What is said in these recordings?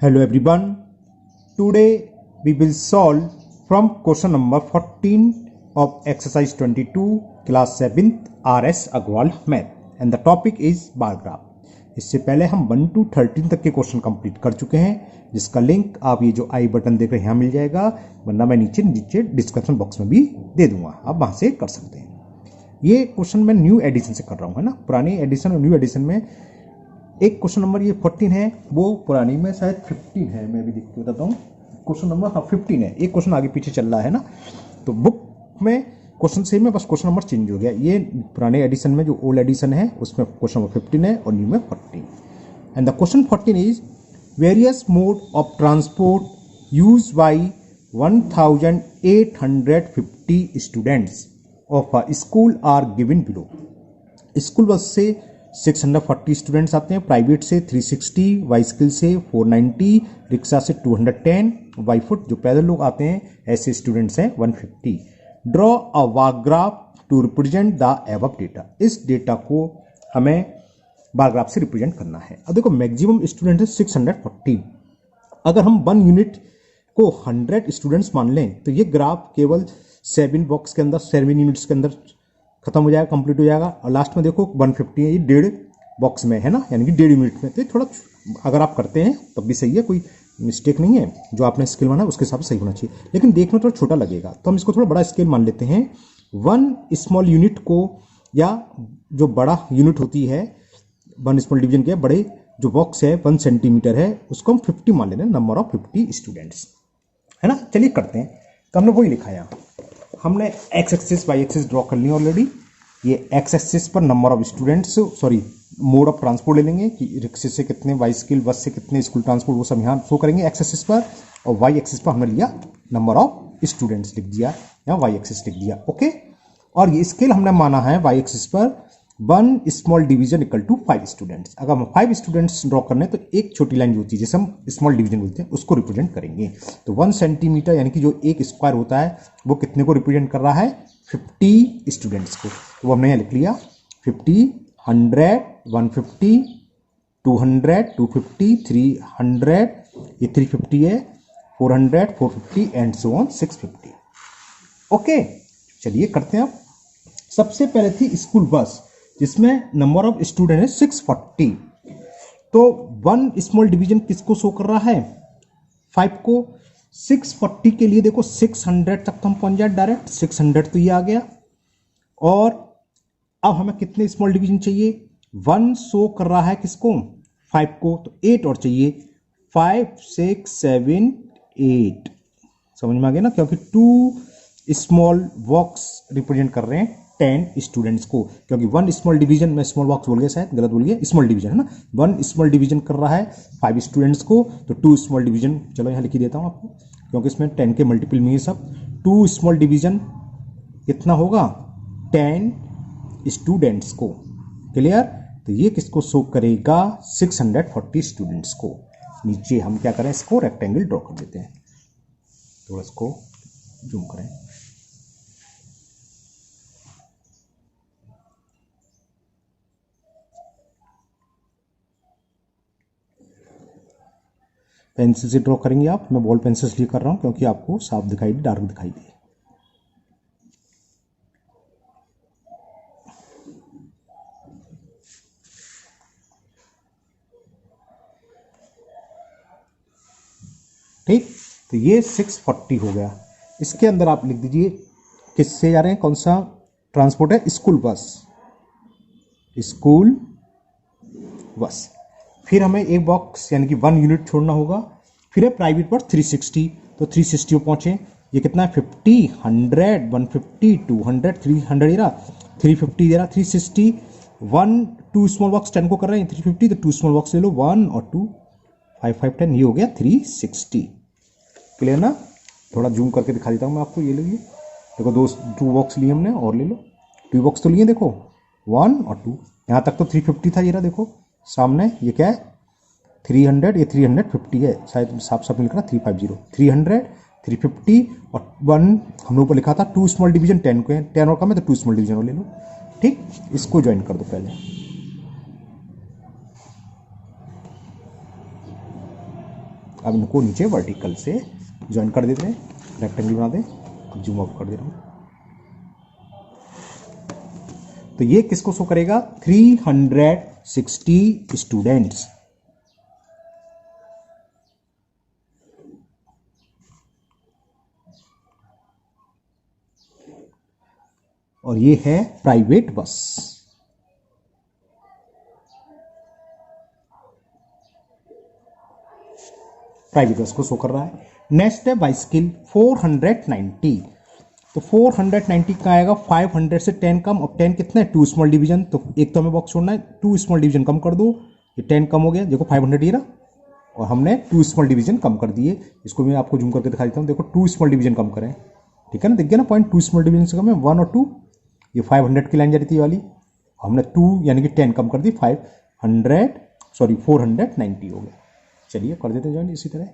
Hello everyone. Today we will solve from question number 14 of exercise 22 class 7th RS Agrawal math and the topic is bar graph. इससे पहले हम 1 to 13 तक के question complete कर चुके हैं जिसका लिंक आप ये जो आई बटन देख रहे हैं यहाँ मिल जाएगा, वरना मैं नीचे डिस्क्रिप्शन बॉक्स में भी दे दूंगा, आप वहां से कर सकते हैं। ये क्वेश्चन मैं न्यू एडिशन से कर रहा हूँ, है ना। पुरानी एडिशन और न्यू एडिशन में एक क्वेश्चन नंबर ये 14 है, वो पुरानी में शायद 15 है, मैं भी देख के बताता हूँ। क्वेश्चन नंबर 15 है, एक क्वेश्चन आगे पीछे चल रहा है ना, तो बुक में क्वेश्चन सेम है, बस क्वेश्चन नंबर चेंज हो गया। ये पुराने एडिशन में जो ओल्ड एडिशन है उसमें क्वेश्चन नंबर 15 है और न्यू में 14। And the question 14 is various mode of transport use by 1850 students of a school are given below. School bus से 640 स्टूडेंट्स आते हैं, प्राइवेट से 360, बाइसिकल से 490, रिक्शा से 210, बाई फुट जो पैदल लोग आते हैं ऐसे स्टूडेंट्स हैं 150। Draw a bar graph to represent the above data. इस डेटा को हमें बार ग्राफ से रिप्रेजेंट करना है। अब देखो मैक्सिमम स्टूडेंट है 640, अगर हम 1 यूनिट को 100 स्टूडेंट्स मान लें तो ये ग्राफ केवल 7 बॉक्स के अंदर 7 यूनिट्स के अंदर खत्म हो जाएगा, कंप्लीट हो जाएगा। और लास्ट में देखो 150 है, ये 1.5 बॉक्स में है ना, यानी कि 1.5 यूनिट में। तो थोड़ा अगर आप करते हैं तब भी सही है, कोई मिस्टेक नहीं है, जो आपने स्केल माना उसके हिसाब से सही होना चाहिए, लेकिन देखने में थोड़ा छोटा लगेगा तो हम इसको थोड़ा बड़ा स्केल मान लेते हैं। 1 स्मॉल यूनिट को, या जो बड़ा यूनिट होती है 1 स्मॉल डिवीजन के बड़े जो बॉक्स है 1 सेंटीमीटर है, उसको हम 50 मान लेते हैं, नंबर ऑफ 50 स्टूडेंट्स, है ना। चलिए करते हैं। तो हमने वही लिखा है, हमने X axis Y axis draw कर ली ऑलरेडी। ये एक्स एक्सिस पर number of students, sorry mode of transport ले लेंगे कि रिक्शे से कितने, बाइसिकल बस से कितने, स्कूल ट्रांसपोर्ट, वो सब यहाँ शो करेंगे एक्स एक्सिस पर। और वाई एक्सिस पर हमने लिया नंबर ऑफ स्टूडेंट्स लिख दिया, या वाई एक्सिस लिख दिया, ओके। और ये स्केल हमने माना है वाई एक्सिस पर 1 small division equal to 5 students. अगर हम 5 स्टूडेंट्स ड्रॉ करने तो एक छोटी लाइन जो होती है जिसे हम स्मॉल डिवीजन बोलते हैं उसको रिप्रेजेंट करेंगे। तो 1 सेंटीमीटर यानी कि जो एक स्क्वायर होता है वो कितने को रिप्रेजेंट कर रहा है, 50 स्टूडेंट्स को। तो वो हमने यहाँ लिख लिया 50, 100, 150, 200, 250, 300, ये 350 है, 400, 450 एंड सो ऑन 650। ओके, चलिए करते हैं। अब सबसे पहले थी स्कूल बस जिसमें नंबर ऑफ स्टूडेंट है 640। तो 1 स्मॉल डिवीजन किसको शो कर रहा है, 5 को। 640 के लिए देखो 600 तक तो हम पहुंच जाए डायरेक्ट, 600 तो ये आ गया। और अब हमें कितने स्मॉल डिवीजन चाहिए, 1 शो कर रहा है किसको, 5 को, तो 8 और चाहिए, 5, 6, 7, 8। समझ में आ गया ना, क्योंकि 2 स्मॉल बॉक्स रिप्रेजेंट कर रहे हैं 10 स्टूडेंट्स को, क्योंकि 1 स्मॉल डिवीजन में स्मॉल बॉक्स बोल गया, शायद गलत बोल गया, स्मॉल डिवीजन है ना। 1 स्मॉल डिवीजन कर रहा है 5 स्टूडेंट्स को, तो 2 स्मॉल डिवीजन, चलो यहाँ लिख ही देता हूँ आपको क्योंकि इसमें 10 के मल्टीपल में ये सब। 2 स्मॉल डिवीजन कितना होगा, 10 स्टूडेंट्स को, क्लियर। तो ये किसको शो करेगा, 640 स्टूडेंट्स को। नीचे हम क्या करें, इसको रेक्टेंगल ड्रॉ कर देते हैं, थोड़ा इसको जूम करें। पेंसिल से ड्रॉ करेंगे आप, मैं बॉल पेंसिल इसलिए कर रहा हूं क्योंकि आपको साफ दिखाई दे, डार्क दिखाई दे। ठीक, तो ये 640 हो गया। इसके अंदर आप लिख दीजिए किससे जा रहे हैं, कौन सा ट्रांसपोर्ट है, स्कूल बस, स्कूल बस। फिर हमें एक बॉक्स यानी कि 1 यूनिट छोड़ना होगा। फिर है प्राइवेट पर 360, तो 360 पे पहुंचे, ये कितना है 50, 100, 150, 200, 300 दे रहा, 350 दे रहा, 360, 1, 2 स्मॉल बॉक्स 10 को कर रहे हैं 350, तो 2 स्मॉल बॉक्स ले लो, 1 और 2, 5, 5, 10, ये हो गया 360। क्लियर ना, थोड़ा जूम करके दिखा देता हूँ मैं आपको, ये लो, ये देखो 2 बॉक्स लिए हमने, और ले लो 2 बॉक्स तो लिए, देखो 1 और 2, यहाँ तक तो 350 था, ये रहा देखो सामने, ये क्या है 300, ये 350 है, शायद साफ साफ लिख रहा 350, 300, 350 और 1 हम लोग को लिखा था 2 स्मॉल डिवीजन 10 को है, 10 और कम है तो 2 स्मॉल डिवीजन और ले लो। ठीक, इसको ज्वाइन कर दो पहले, अब इनको नीचे वर्टिकल से ज्वाइन कर देते हैं, रेक्टेंगल बना दें, जूम अप कर दे रहा हूँ। तो ये किसको शो करेगा? 360 स्टूडेंट्स। और ये है प्राइवेट बस। प्राइवेट बस को शो कर रहा है। नेक्स्ट है बाइसिकल 490। तो 490 का आएगा 500 से 10 कम, और 10 कितना है? 2 स्मॉल डिवीजन। तो एक तो हमें बॉक्स छोड़ना है, 2 स्मॉल डिवीजन कम कर दो, ये 10 कम हो गया, देखो 500 ये रहा, और हमने 2 स्मॉल डिवीजन कम कर दिए। इसको मैं आपको जूम करके दिखा देता हूँ, देखो 2 स्मॉल डिवीजन कम करें, ठीक है ना, दिख गया ना पॉइंट, 2 स्मॉल डिवीजन से कम है 1 और 2, ये 500 की लाइन जा रही थी वाली, हमने 2 यानी कि 10 कम कर दी, 490 हो गया। चलिए कर देते हैं ज्वाइन इसी तरह।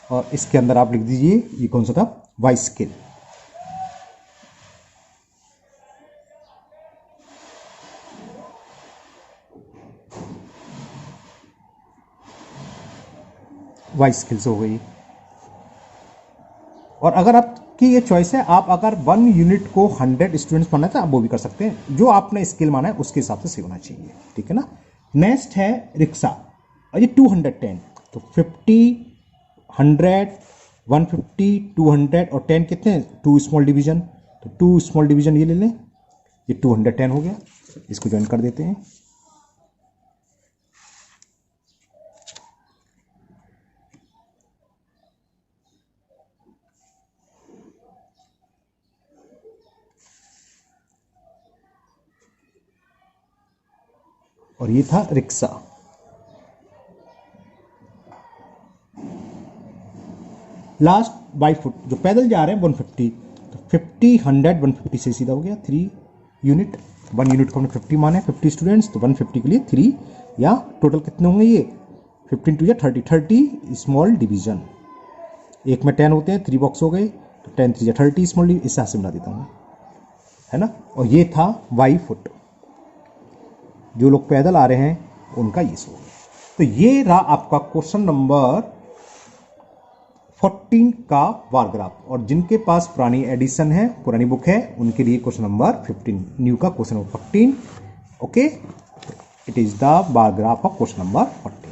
और इसके अंदर आप लिख दीजिए, ये कौन सा था? बाइसिकल। बाइसिकल से हो गई। और अगर आपकी ये चॉइस है, आप अगर 1 यूनिट को 100 स्टूडेंट्स पढ़ना है तो आप वो भी कर सकते हैं, जो आपने स्किल माना है उसके हिसाब से होना चाहिए, ठीक है ना। नेक्स्ट है रिक्शा, और ये 210, तो 50, 100, 150, 200 और 10 कितने हैं? 2 स्मॉल डिवीजन, तो 2 स्मॉल डिवीजन ये ले लें, ये 210 हो गया। इसको ज्वाइन कर देते हैं। और ये था रिक्शा। लास्ट बाई फुट, जो पैदल जा रहे हैं 150, तो 50, 100, 150 से सीधा हो गया 3 यूनिट। 1 यूनिट को हमने 50 माने, 50 स्टूडेंट्स, तो 150 के लिए 3, या टोटल कितने होंगे ये? 15 टू या 30 स्मॉल डिवीजन। एक में 10 होते हैं, 3 बॉक्स हो गए, तो 10 3 या 30 स्मॉल, इस हिसाब से बना देता हूँ, है ना। और ये था बाई फुट, जो लोग पैदल आ रहे हैं उनका ये सो। तो ये रहा आपका क्वेश्चन नंबर 14 का बार ग्राफ। और जिनके पास पुरानी एडिशन है, पुरानी बुक है, उनके लिए क्वेश्चन नंबर 15, न्यू का question number 14। Okay, it is the bar graph of question number 14।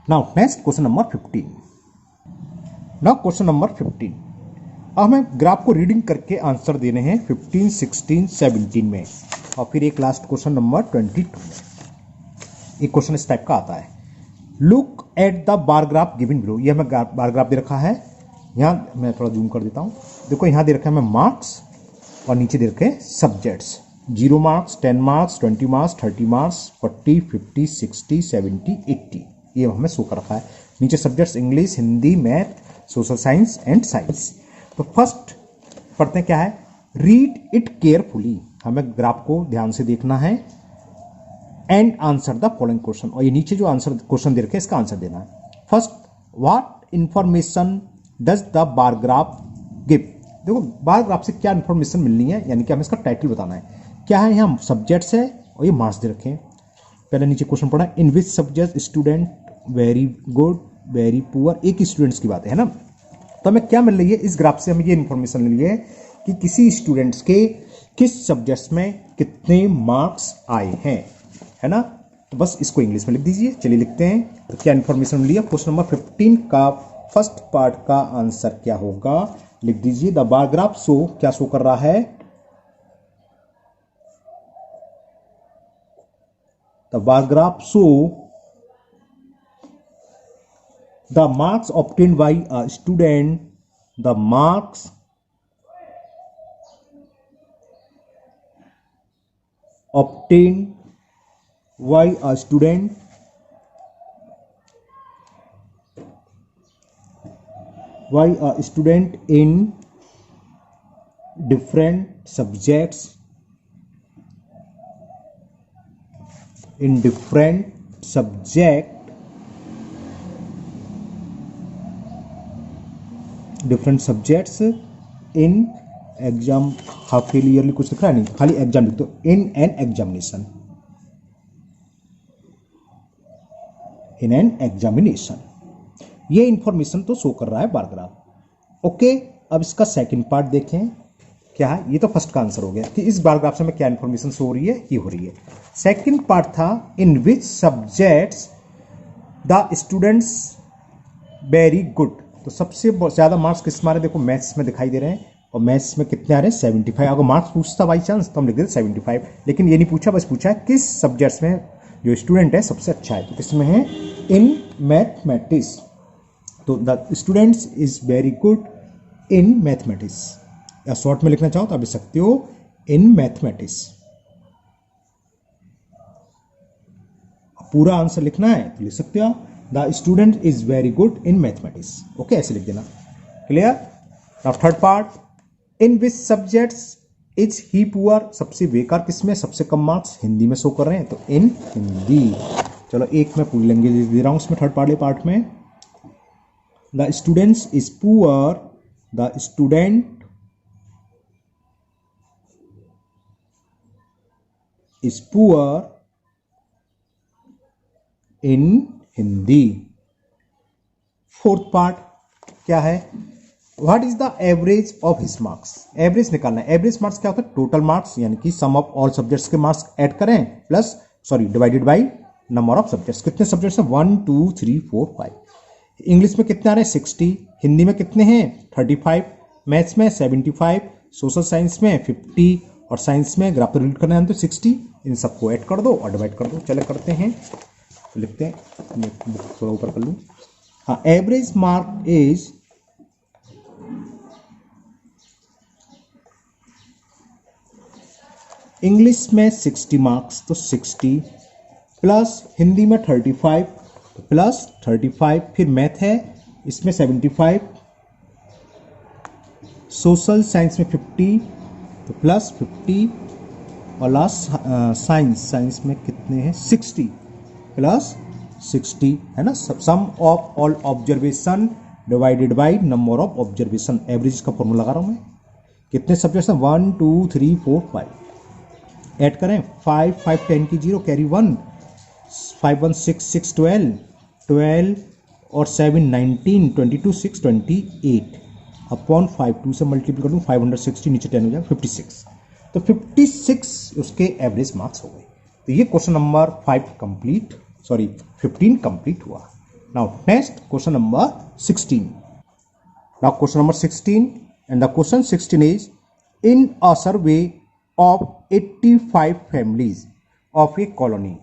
Now next question number 15। Now question number 15, अब हमें ग्राफ को रीडिंग करके आंसर देने हैं 15, 16, 17 में, और फिर एक लास्ट क्वेश्चन नंबर 22 में। एक क्वेश्चन इस टाइप का आता है, look at the bar graph given below. ये हमें बार ग्राफ दे रखा है, यहाँ मैं थोड़ा जूम कर देता हूँ, देखो यहाँ दे रखा है हमें मार्क्स, और नीचे दे रखे हैं subjects, 0 marks, 10 marks, 20 marks, 30 marks, 40, 50, 60, 70, 80, ये हमें शो कर रखा है। नीचे subjects English, Hindi, math, social science and science. तो फर्स्ट पढ़ते हैं क्या है, रीड इट केयरफुली, हमें ग्राफ को ध्यान से देखना है, and answer the following question, और ये नीचे जो आंसर क्वेश्चन दे रखे हैं इसका आंसर देना है। First, what information does the bar graph give. देखो बार ग्राफ से क्या इंफॉर्मेशन मिलनी है, यानी कि हमें इसका टाइटल बताना है। क्या है, यहाँ सब्जेक्ट्स है और ये मार्क्स दे रखे हैं। पहले नीचे क्वेश्चन पढ़ा, in which subject student very good, very poor, एक ही स्टूडेंट्स की बात है ना। तो हमें क्या मिल रही है इस ग्राफ से, हमें ये इंफॉर्मेशन मिली है कि किसी स्टूडेंट्स के किस सब्जेक्ट्स में कितने मार्क्स आए हैं, है ना। तो बस इसको इंग्लिश में लिख दीजिए। चलिए लिखते हैं, तो क्या इंफॉर्मेशन मिली है। क्वेश्चन नंबर 15 का फर्स्ट पार्ट का आंसर क्या होगा, लिख दीजिए, द बार ग्राफ शो, क्या शो कर रहा है, the bar graph show the marks obtained by a student, the marks obtained by a student in different subjects in different subject different subjects in exam half yearly कुछ लिख रहा है नहीं, खाली एग्जाम लिख दो, in an examination, in an examination. ये information तो शो कर रहा है बार ग्राफ। ओके, अब इसका सेकंड पार्ट देखें क्या है। ये तो फर्स्ट का आंसर हो गया कि इस बार ग्राफ से हमें क्या इंफॉर्मेशन शो हो रही है, ये हो रही है। सेकंड पार्ट था in which subjects the students very good. तो सबसे ज्यादा मार्क्स किस मारे, देखो मैथ्स में दिखाई दे रहे हैं, और मैथ्स में कितने आ रहे हैं 75। अगर मार्क्स पूछता बाई चांस तो हम लिख देते 75, लेकिन ये नहीं पूछा, बस पूछा है किस सब्जेक्ट्स में जो स्टूडेंट है सबसे अच्छा है। तो किसमें है, इन मैथमेटिक्स। तो the students is very good in mathematics, या शॉर्ट में लिखना चाहो तो आप लिख सकते हो इन मैथमेटिक्स। पूरा आंसर लिखना है तो लिख सकते हो the student is very good in mathematics. Okay, ऐसे लिख देना। Clear. Now third part, in which subjects is he poor. सबसे बेकार किसमें, सबसे कम मार्क्स हिंदी में शो कर रहे हैं, तो इन हिंदी। चलो एक मैं पूरी लैंग्वेज दे रहा हूं इसमें, थर्ड पार्ट में। The students is poor, the student is poor in Hindi. Fourth part क्या है, what is the average of his marks. Average निकालना है। एवरेज मार्क्स क्या होता है, टोटल मार्क्स, यानी कि सम ऑफ ऑल सब्जेक्ट्स के मार्क्स ऐड करें plus divided by number of subjects. कितने सब्जेक्ट्स हैं, 1 2 3 4 5। इंग्लिश में कितने आ रहे हैं 60, हिंदी में कितने हैं 35, मैथ्स में 75, सोशल साइंस में 50, और साइंस में ग्राफ रीड करना है तो 60। इन सबको ऐड कर दो और डिवाइड कर दो। चले करते हैं, तो लिखते हैं, मैं बुक थोड़ा ऊपर कर लूँ। हाँ, एवरेज मार्क इज इंग्लिश में 60 मार्क्स, तो 60 प्लस हिंदी में 35, तो प्लस 35, फिर मैथ है इसमें 75, सोशल साइंस में 50, तो प्लस 50, और लास्ट साइंस में कितने हैं 60 प्लस 60, है ना। Sum of all observation divided by number of observation. Average का फॉर्मूला लगा रहा हूं मैं। कितने सब्जेक्ट्स हैं 1 2 3 4 5, ऐड करें 5 5 10 की 0 कैरी 1, 5 1 6 6 12 12, और 7 19 22 6 28 अपॉन 5 2 से मल्टीप्लाई कर दूं 560, नीचे 10 हो जाएगा 56। तो 56 उसके एवरेज मार्क्स हो गए। तो ये क्वेश्चन नंबर 15 कंप्लीट हुआ। Now next question number 16। Now question number 16, and the question 16 is in a survey of 85 families of a colony.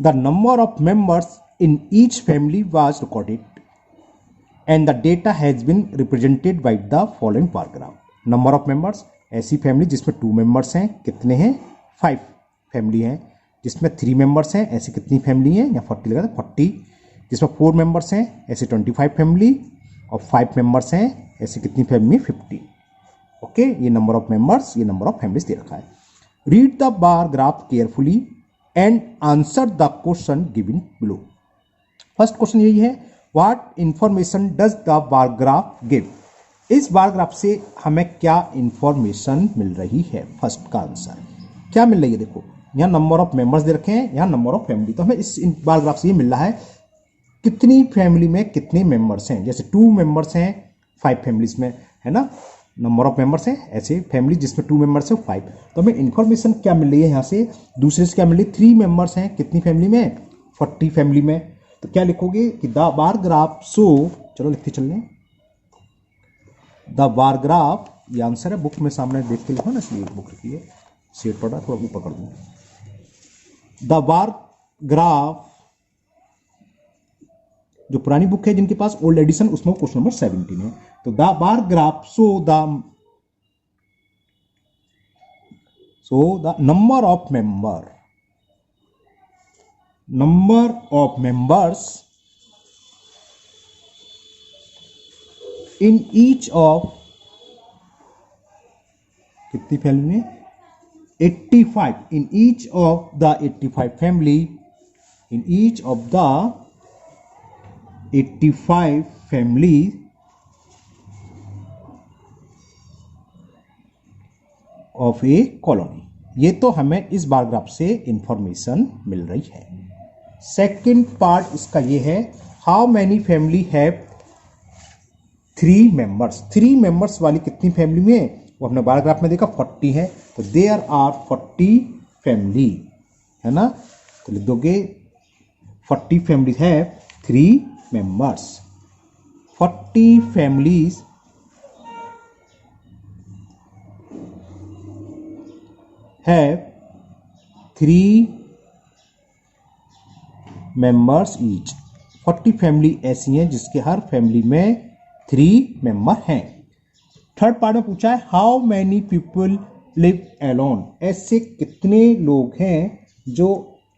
The number of members in each family was recorded and the data has been represented by the following bar graph. Number of members, ऐसी family जिसमें 2 members हैं, कितने हैं 5 family हैं। जिसमें 3 members हैं, ऐसी कितनी फैमिली हैं, या 40 लगा था 40। जिसमें 4 मेंबर्स हैं, ऐसे 25 फैमिली, और 5 मेंबर्स हैं, ऐसी कितनी फैमिली 50। ओके, ये नंबर ऑफ मेंबर्स, ये नंबर ऑफ फैमिलीज दे रखा है। Read the bar graph carefully and answer the question given below. First question यही है, what information does the bar graph give. इस बार ग्राफ से हमें क्या इंफॉर्मेशन मिल रही है। फर्स्ट का आंसर क्या मिल रही है, देखो यहाँ नंबर ऑफ मेंबर्स दे रखे हैं, यहाँ नंबर ऑफ फैमिली। तो हमें इस बार ग्राफ से ये मिल रहा है कितनी फैमिली में कितने मेंबर्स हैं। जैसे 2 मेंबर्स हैं 5 फैमिलीज में, है ना, नंबर ऑफ मेंबर्स है, ऐसे फैमिली जिसमें 2 मेंबर्स है 5। तो हमें इंफॉर्मेशन क्या मिल रही है यहाँ से, दूसरे से क्या मिल रही है, 3 मेंबर्स हैं कितनी फैमिली में 40 फैमिली में। तो क्या लिखोगे कि द बार ग्राफ शो, चलो लिखते चल रहे, द बार ग्राफ, ये आंसर है, बुक में सामने देख के लिखो ना, इसलिए बुक लिखी है, शेड पड़ा थोड़ा ऊपर कर दूँ। द बार ग्राफ, जो पुरानी बुक है जिनके पास ओल्ड एडिशन, उसमें क्वेश्चन नंबर 17 है। तो the bar graph show the number of members in each of कितनी फैमिली में 85 in each of the 85 family, in each of the 85 family of A colony. ये तो हमें इस बार ग्राफ से इंफॉर्मेशन मिल रही है। सेकंड पार्ट इसका ये है, how many family have 3 members. 3 members वाली कितनी फैमिली में, वो हमने बार ग्राफ में देखा 40 है, तो देयर आर 40 फैमिली, है ना। तो लिख दोगे 40 फैमिली है 3 members. 40 families have 3 members each. 40 family ऐसी हैं जिसके हर फैमिली में 3 मेंबर हैं। थर्ड पार्ट में पूछा है, how many people live alone. ऐसे कितने लोग हैं जो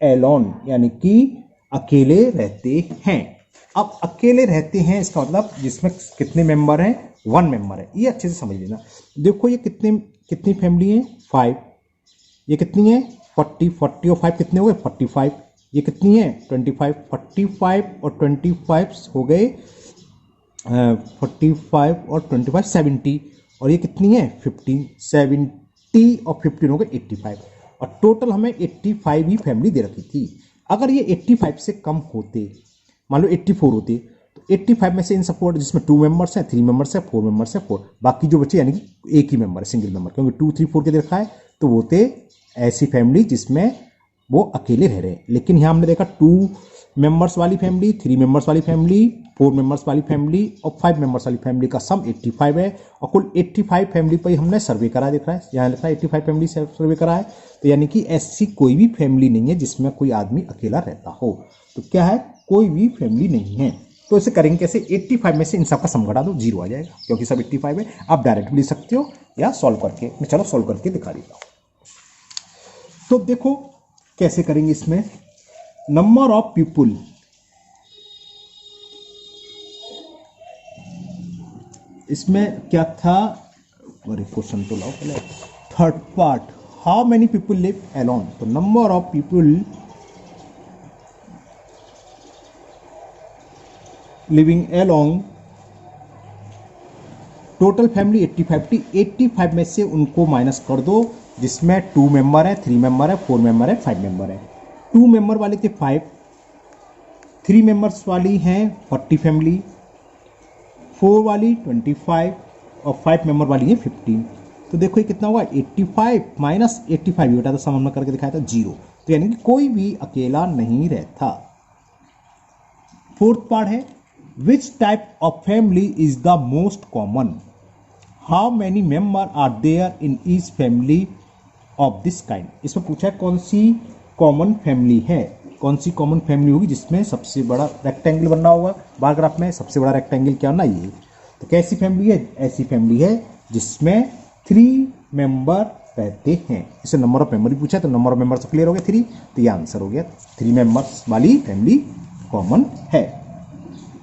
एलोन यानी कि अकेले रहते हैं। अब अकेले रहते हैं इसका मतलब जिसमें कितने मेंबर हैं, 1 मेंबर है। ये अच्छे से समझ लेना। देखो ये कितनी फैमिली है 5, ये कितनी है 40 और 5 कितने हो गए 45, ये कितनी है 25, 45 और 25 हो गए 45 और 25 70, और ये कितनी है 15, 70 और 15 हो गए 85, और टोटल हमें 85 ही फैमिली दे रखी थी। अगर ये 85 से कम होते, मान लो 84 होते, तो 85 में से इन सपोर्ट जिसमें 2 मेंबर्स हैं, 3 मेंबर्स हैं, 4 मेंबर्स हैं, 4 बाकी जो बचे यानी कि एक ही मेंबर है, सिंगल मेंबर, क्योंकि 2 3 4 के दे रखा है, तो वो थे ऐसी फैमिली जिसमें वो अकेले रह रहे हैं। लेकिन यहाँ हमने देखा 2 मेंबर्स वाली फैमिली, 3 मेंबर्स वाली फैमिली, 4 मेंबर्स वाली फैमिली और 5 मेंबर्स वाली फैमिली का सम 85 है, और कुल 85 फैमिली पर ही हमने सर्वे करा, दिख रहा है यहाँ लिखा है 85 फैमिली सर्वे करा है। तो यानी कि ऐसी कोई भी फैमिली नहीं है जिसमें कोई आदमी अकेला रहता हो। तो क्या है, कोई भी फैमिली नहीं है। तो इसे करेंगे कैसे, 85 में से इन सब का सम घटा दो, 0 आ जाएगा, क्योंकि सब 85 है। आप डायरेक्ट भी लिख सकते हो या सॉल्व करके, मैं चलो सॉल्व करके दिखा देता हूँ। तो देखो कैसे करेंगे इसमें, नंबर ऑफ पीपुल, इसमें क्या था, अरे क्वेश्चन तो लाओ पहले। Third part, how many people live alone. तो number of people living along, total family 85 थी, 85 में से उनको माइनस कर दो, जिसमें 2 मेंबर है, 3 मेंबर है, 4 मेंबर है, 5 मेंबर है। 2 मेंबर वाले थे 5, 3 मेंबर्स वाली हैं 40 फैमिली, 4 वाली 25 और 5 मेंबर वाली है 15। तो देखो ये कितना हुआ 85 माइनस 85, ये बेटा तो सम में करके दिखाया था 0। तो यानी कि कोई भी अकेला नहीं रहता। फोर्थ पार्ट है, which type of family is the most common. How many member are there in each family of this kind. इसमें पूछा है कौन सी कॉमन फैमिली है, कौन सी कॉमन फैमिली होगी जिसमें सबसे बड़ा रेक्टेंगल बनना होगा। बार ग्राफ में सबसे बड़ा रेक्टेंगल क्या होना, ये। तो कैसी फैमिली है, ऐसी फैमिली है जिसमें 3 मेंबर रहते हैं। इसे नंबर ऑफ मेंबर पूछा है, तो नंबर ऑफ मेंबर से क्लियर हो गया 3, तो ये आंसर हो गया 3 मेंबर्स वाली फैमिली कॉमन है।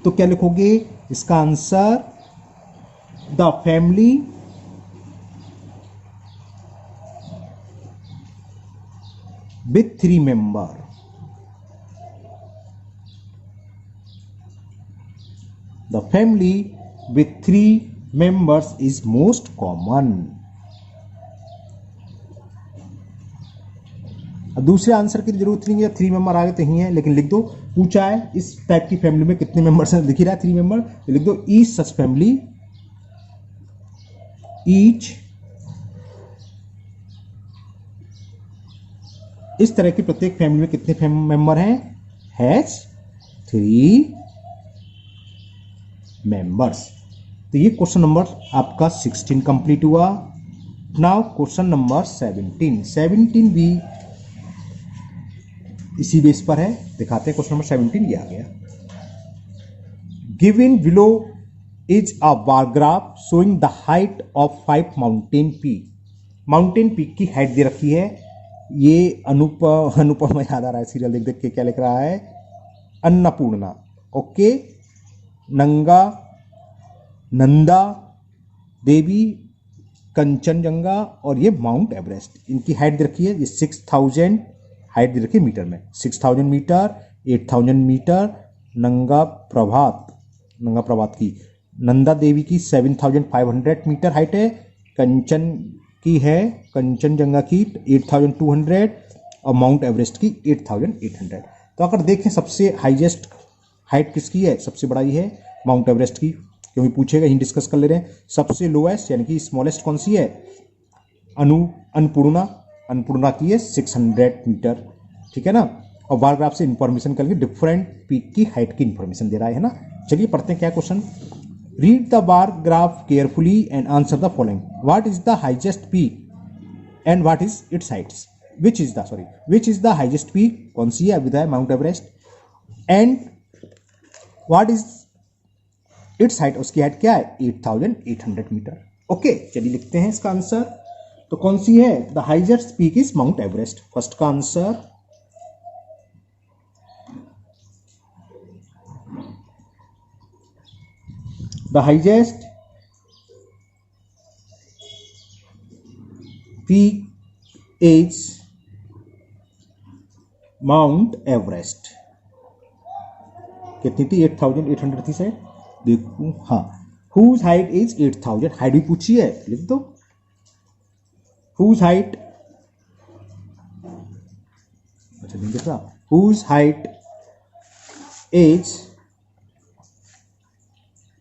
तो क्या लिखोगे इसका answer, the family with 3 member, the family with 3 members is most common। अब दूसरे आंसर की जरूरत नहीं है, 3 मेंबर आगे तो ही है, लेकिन लिख दो पूछा है इस टाइप की फैमिली में कितने मेंबर्स हैं, दिख ही रहा है 3 मेंबर, तो लिख दो ईच सच फैमिली, ईच इस तरह की प्रत्येक फैमिली में कितने मेंबर हैं, हैज 3 मेंबर्स। तो ये क्वेश्चन नंबर आपका 16 कंप्लीट हुआ। नाउ क्वेश्चन नंबर 17 भी इसी बेस पर है, दिखाते हैं। क्वेश्चन नंबर 17 ये आ गया, given below is a bar graph showing the height of 5 mountain peak. Mountain peak की हाइट दे रखी है, ये अनुपम याद आ रहा है सीरियल देख देख के, क्या लिख रहा है, अन्नपूर्णा, ओके, नंगा, नंदा देवी कंचनजंगा और ये माउंट एवरेस्ट। इनकी हाइट दे रखी है, ये 6000 हाइट दे रखी है मीटर में, 6000 मीटर, 8000 मीटर। नंगा प्रभात की, नंदा देवी की 7500 मीटर हाइट है, कंचन की है, कंचनजंगा की 8200 और माउंट एवरेस्ट की 8800। तो अगर देखें सबसे हाईएस्ट हाइट किसकी है, सबसे बड़ा ये है माउंट एवरेस्ट की, क्योंकि पूछेगा, ही डिस्कस कर ले रहे हैं। सबसे लोएस्ट यानी कि स्मॉलेस्ट कौन सी है, अन्नपूर्णा की है 600 मीटर, ठीक है ना। और बार ग्राफ से इंफॉर्मेशन करके डिफरेंट पीक की हाइट की इंफॉर्मेशन दे रहा है ना। चलिए पढ़ते हैं क्या question. Read the bar graph carefully and answer the following. What is the highest peak and what is it's Heights. Which is the highest peak, कौन सी है, with mount Everest, and what is it's height, उसकी height क्या है 8800 metre. Okay, चलिए लिखते हैं इसका आंसर। तो कौन सी है, the highest peak is Mount Everest, first का answer. The highest peak is Mount Everest. कितनी थी, 8800 थी शायद, देखो हाँ। हुज हाइट इज 8000, हाइट भी पूछी है, लिख दो। हुज हाइट, अच्छा नहीं दिख रहा, हुज हाइट इज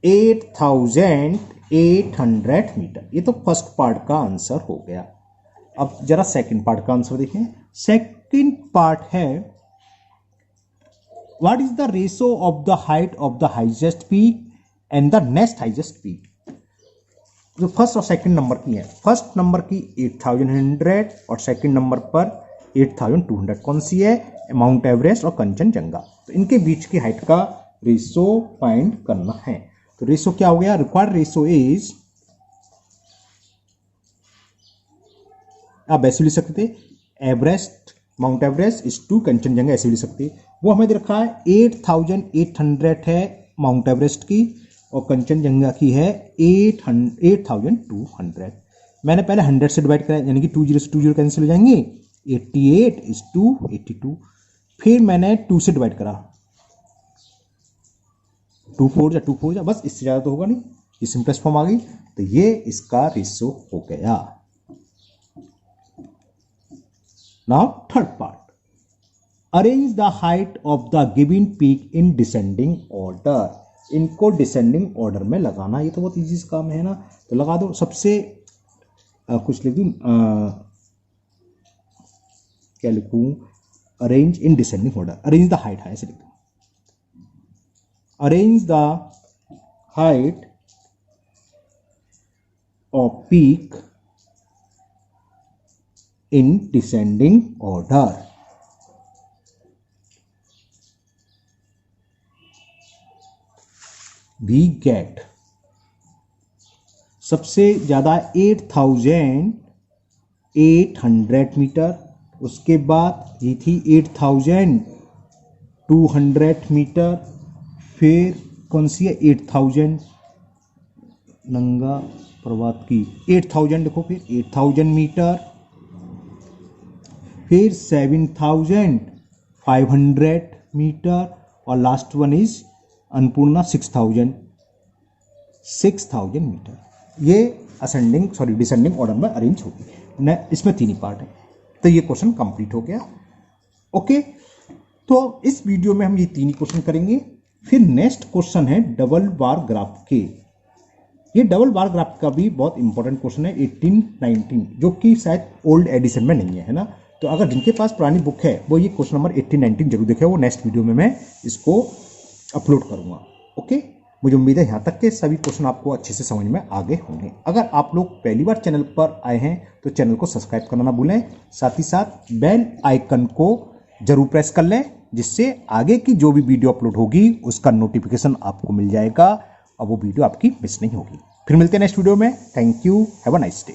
8800 मीटर। ये तो फर्स्ट पार्ट का आंसर हो गया। अब जरा सेकंड पार्ट का आंसर देखें। सेकंड पार्ट है, what is the ratio of the height of the highest peak and the next highest peak. जो फर्स्ट और सेकंड नंबर की है, फर्स्ट नंबर की 8100 और सेकंड नंबर पर 8200, कौन सी है, माउंट एवरेस्ट और कंचनजंगा। तो इनके बीच की हाइट का रेशो फाइंड करना है। तो रेशो क्या हो गया, रिक्वायर्ड रेशो इज, आप ऐसे लिख सकते थे, Everest Mount Everest is two Kanchenjunga, ऐसे लिख सकते। वो हमें दे रखा है 8800 है माउंट एवरेस्ट की और कंचनजंगा की है 8200। मैंने पहले 100 से डिवाइड करा, यानी कि 20 से 20 कैंसिल हो जाएंगे, 88 इज टू 82। फिर मैंने 2 से डिवाइड करा, 2 4 जा, बस इससे ज़्यादा तो होगा नहीं, ये सिंपलेस्ट फॉर्म आ गई। तो ये इसका रेशो हो गया। Now third part, arrange the height of the given peak in descending order. इनको डिसेंडिंग ऑर्डर में लगाना, ये तो बहुत इजी काम है ना। तो लगा दो, सबसे कुछ लिख दूँ, क्या लिखूँ, arrange in descending order, arrange the height है, ऐसे लिख दो। Arrange the height of peak in descending order. We get सबसे ज़्यादा 8800 मीटर, उसके बाद ये थी 8200 मीटर, फिर कौन सी है 8000, नंगा प्रभात की 8000, देखो फिर 8000 मीटर, फिर 7500 मीटर और last one is Annapurna 6000 metre. ये डिसेंडिंग ऑर्डर में अरेंज होगी। इसमें 3 ही पार्ट है। तो ये क्वेश्चन कंप्लीट हो गया। ओके, तो इस वीडियो में हम ये 3 ही क्वेश्चन करेंगे। फिर नेक्स्ट क्वेश्चन है डबल बार ग्राफ के। ये डबल बार ग्राफ का भी बहुत इंपॉर्टेंट क्वेश्चन है 18-19, जो कि शायद ओल्ड एडिशन में नहीं है ना। तो अगर जिनके पास पुरानी बुक है वो ये क्वेश्चन नंबर 18-19 जरूर देखे, वो नेक्स्ट वीडियो में मैं इसको अपलोड करूंगा। ओके, मुझे उम्मीद है यहाँ तक के सभी क्वेश्चन आपको अच्छे से समझ में आ गए होंगे। अगर आप लोग पहली बार चैनल पर आए हैं तो चैनल को सब्सक्राइब करना ना भूलें, साथ ही साथ बेल आइकन को जरूर प्रेस कर लें, जिससे आगे की जो भी वीडियो अपलोड होगी उसका नोटिफिकेशन आपको मिल जाएगा और वो वीडियो आपकी मिस नहीं होगी। फिर मिलते हैं नेक्स्ट वीडियो में। Thank you, have a nice day.